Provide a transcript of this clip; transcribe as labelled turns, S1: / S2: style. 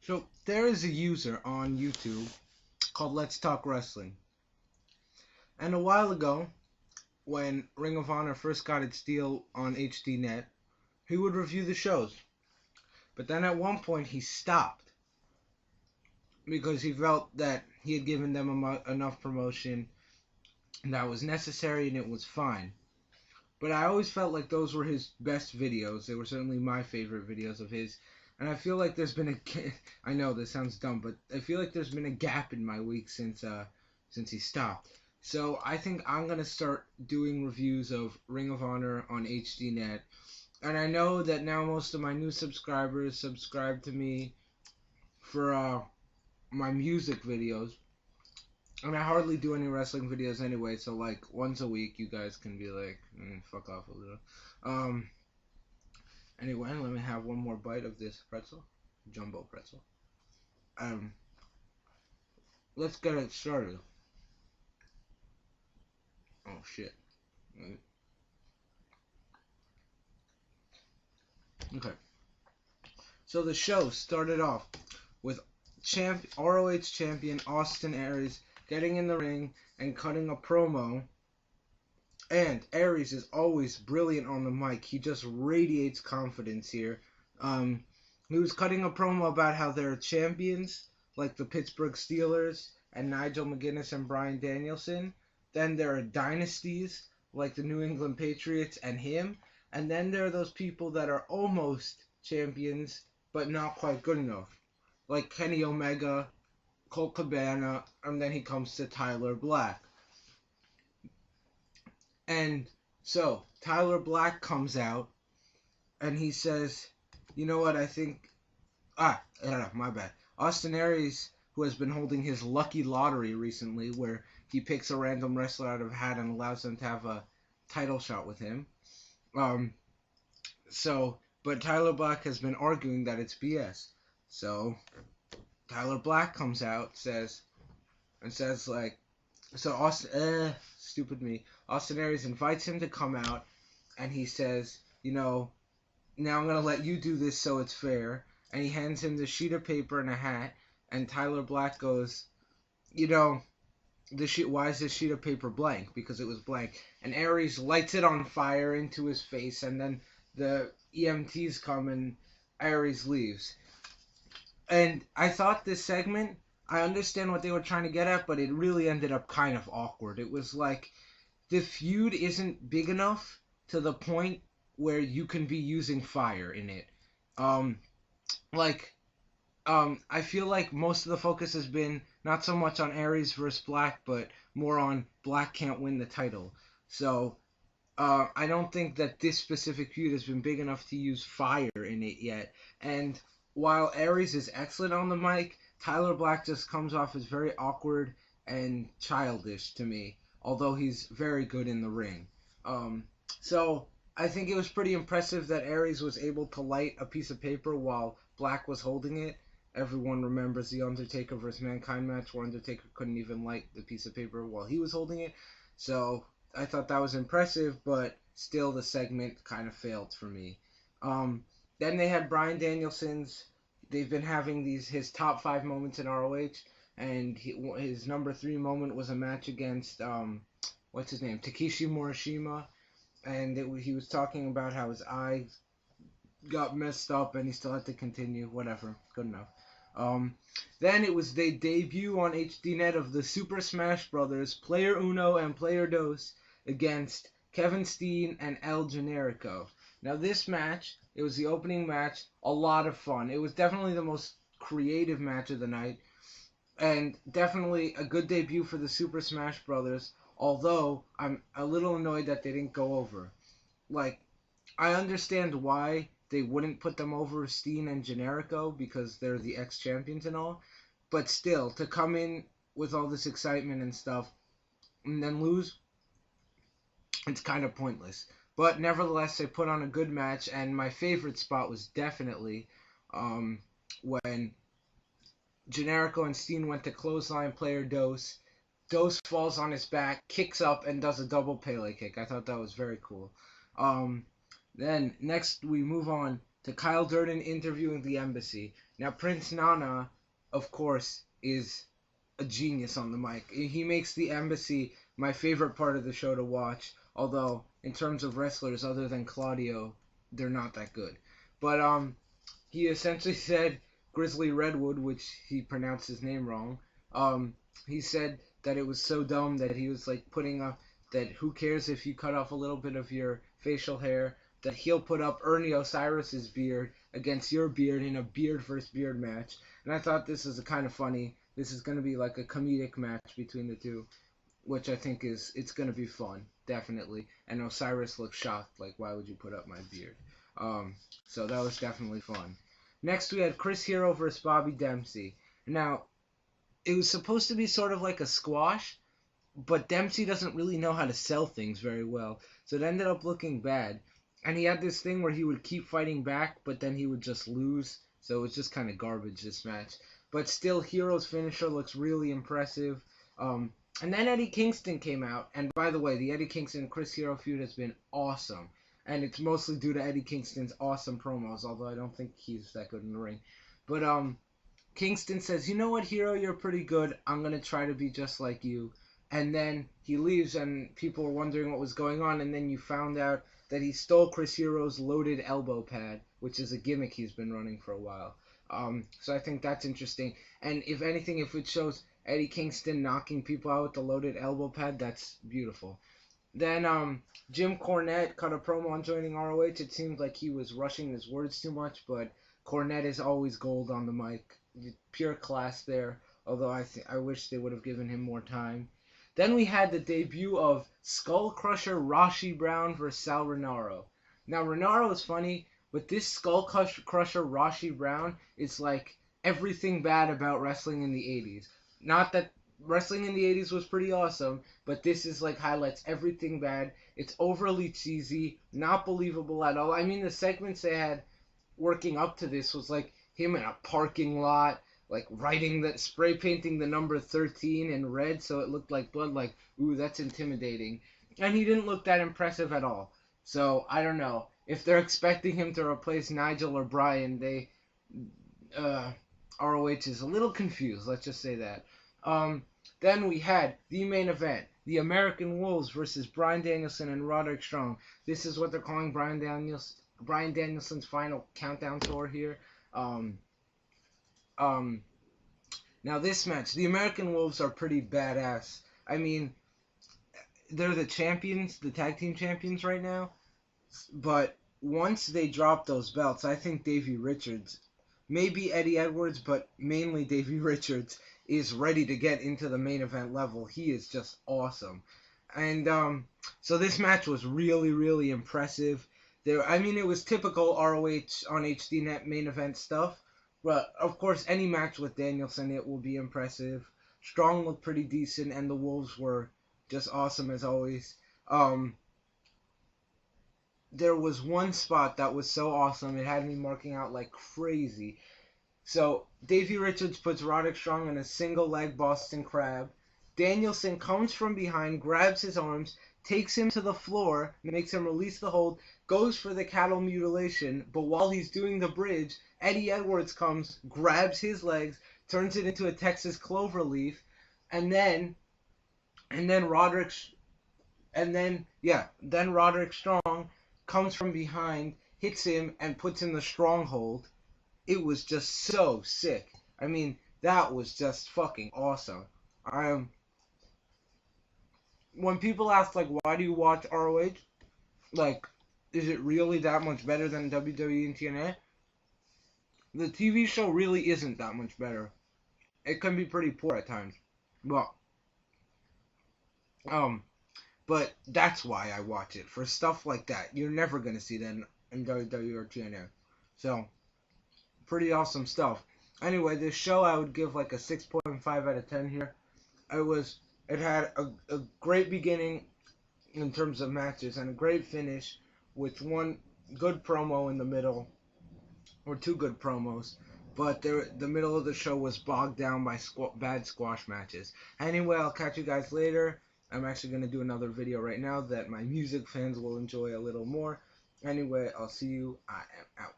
S1: So there is a user on YouTube called Let's Talk Wrestling. And a while ago, when Ring of Honor first got its deal on HDNet, he would review the shows. But then at one point he stopped because he felt that he had given them enough promotion that was necessary and it was fine. But I always felt like those were his best videos. They were certainly my favorite videos of his. And I feel like there's been a... I know this sounds dumb, but I feel like there's been a gap in my week since he stopped. So I think I'm going to start doing reviews of Ring of Honor on HDNet. And I know that now most of my new subscribers subscribe to me for my music videos. And I hardly do any wrestling videos anyway, so like once a week you guys can be like, fuck off a little. Anyway, let me have one more bite of this pretzel. Jumbo pretzel. Let's get it started. Oh shit. Okay. So the show started off with ROH champion Austin Aries getting in the ring and cutting a promo. And Aries is always brilliant on the mic. He just radiates confidence here. He was cutting a promo about how there are champions, like the Pittsburgh Steelers and Nigel McGuinness and Bryan Danielson. Then there are dynasties, like the New England Patriots and him. And then there are those people that are almost champions, but not quite good enough. Like Kenny Omega, Colt Cabana, and then he comes to Tyler Black. And so Tyler Black comes out and he says, you know what, I think... my bad. Austin Aries, who has been holding his lucky lottery recently, where he picks a random wrestler out of a hat and allows them to have a title shot with him. But Tyler Black has been arguing that it's BS. So Tyler Black comes out, says like, so Austin, stupid me. Austin Aries invites him to come out, and he says, now I'm going to let you do this so it's fair. And he hands him the sheet of paper and a hat, and Tyler Black goes, why is this sheet of paper blank? Because it was blank. And Aries lights it on fire into his face, and then the EMTs come and Aries leaves. And I thought this segment, I understand what they were trying to get at, but it really ended up kind of awkward. It was like the feud isn't big enough to the point where you can be using fire in it. I feel like most of the focus has been not so much on Aries versus Black, but more on Black can't win the title. So I don't think that this specific feud has been big enough to use fire in it yet. And while Aries is excellent on the mic, Tyler Black just comes off as very awkward and childish to me, although he's very good in the ring. So I think it was pretty impressive that Aries was able to light a piece of paper while Black was holding it. Everyone remembers the Undertaker vs. Mankind match where Undertaker couldn't even light the piece of paper while he was holding it. So I thought that was impressive, but still the segment kind of failed for me. Then they had Bryan Danielson's. They've been having his top 5 moments in ROH, and his number 3 moment was a match against Takeshi Morishima, and he was talking about how his eye got messed up and he still had to continue. Whatever, good enough. Then it was the debut on HDNet of the Super Smash Brothers, Player Uno and Player Dos, against Kevin Steen and El Generico. Now this match, it was the opening match, a lot of fun. It was definitely the most creative match of the night, and definitely a good debut for the Super Smash Brothers, although I'm a little annoyed that they didn't go over. I understand why they wouldn't put them over Steen and Generico, because they're the ex-champions and all, but still, to come in with all this excitement and stuff, and then lose, it's kind of pointless. But nevertheless, they put on a good match, and my favorite spot was definitely when Generico and Steen went to clothesline Player Dos. Dos falls on his back, kicks up, and does a double Pele kick. I thought that was very cool. Then next we move on to Kyle Durden interviewing the embassy. Now, Prince Nana, of course, is a genius on the mic. He makes the embassy my favorite part of the show to watch, although in terms of wrestlers other than Claudio, they're not that good. But he essentially said Grizzly Redwood, which he pronounced his name wrong. He said that it was so dumb that he was like putting up that who cares if you cut off a little bit of your facial hair, that he'll put up Ernie Osiris's beard against your beard in a beard versus beard match. And I thought this is kind of funny. This is going to be like a comedic match between the two, which I think it's going to be fun, definitely. And Osiris looks shocked, like, why would you put up my beard? So that was definitely fun. Next, we had Chris Hero versus Bobby Dempsey. Now, it was supposed to be sort of like a squash, but Dempsey doesn't really know how to sell things very well, so it ended up looking bad. And he had this thing where he would keep fighting back, but then he would just lose, so it was just kind of garbage, this match. But still, Hero's finisher looks really impressive. And then Eddie Kingston came out, and by the way, the Eddie Kingston-Chris Hero feud has been awesome. And it's mostly due to Eddie Kingston's awesome promos, although I don't think he's that good in the ring. But Kingston says, you know what, Hero, you're pretty good. I'm going to try to be just like you. And then he leaves, and people were wondering what was going on, and then you found out that he stole Chris Hero's loaded elbow pad, which is a gimmick he's been running for a while. So I think that's interesting. And if anything, if it shows Eddie Kingston knocking people out with the loaded elbow pad, that's beautiful. Then Jim Cornette cut a promo on joining ROH. It seemed like he was rushing his words too much, but Cornette is always gold on the mic. Pure class there, although I wish they would have given him more time. Then we had the debut of Skullkrusher Rasche Brown versus Sal Rinauro. Now, Rinauro is funny, but this Skullkrusher Rasche Brown is like everything bad about wrestling in the 80s. Not that wrestling in the 80s was pretty awesome, but this is like highlights everything bad. It's overly cheesy, not believable at all. I mean, the segments they had working up to this was like him in a parking lot, like spray painting the number 13 in red so it looked like blood, like, ooh, that's intimidating. And he didn't look that impressive at all. So, I don't know. If they're expecting him to replace Nigel or Bryan, ROH is a little confused, let's just say that. Then we had the main event, the American Wolves versus Bryan Danielson and Roderick Strong. This is what they're calling Bryan Danielson's final countdown tour here. Now this match, the American Wolves are pretty badass. I mean, they're the champions, the tag team champions right now. But once they drop those belts, I think Davey Richards, maybe Eddie Edwards, but mainly Davey Richards, is ready to get into the main event level. He is just awesome. And so this match was really, really impressive. It was typical ROH on HDNet main event stuff. But, of course, any match with Danielson, it will be impressive. Strong looked pretty decent, and the Wolves were just awesome as always. There was one spot that was so awesome, it had me marking out like crazy. So, Davey Richards puts Roderick Strong in a single leg Boston Crab. Danielson comes from behind, grabs his arms, takes him to the floor, makes him release the hold, goes for the cattle mutilation, but while he's doing the bridge, Eddie Edwards comes, grabs his legs, turns it into a Texas cloverleaf, and then Roderick Strong comes from behind, hits him, and puts in the stronghold. It was just so sick. I mean, that was just fucking awesome. When people ask, like, why do you watch ROH? Like, is it really that much better than WWE and TNA? The TV show really isn't that much better. It can be pretty poor at times. But that's why I watch it. For stuff like that. You're never going to see that in WWE or TNA. So, pretty awesome stuff. Anyway, this show I would give like a 6.5 out of 10 here. It had a great beginning in terms of matches and a great finish with one good promo in the middle, or two good promos, but the middle of the show was bogged down by bad squash matches. Anyway, I'll catch you guys later. I'm actually going to do another video right now that my music fans will enjoy a little more. Anyway, I'll see you. I am out.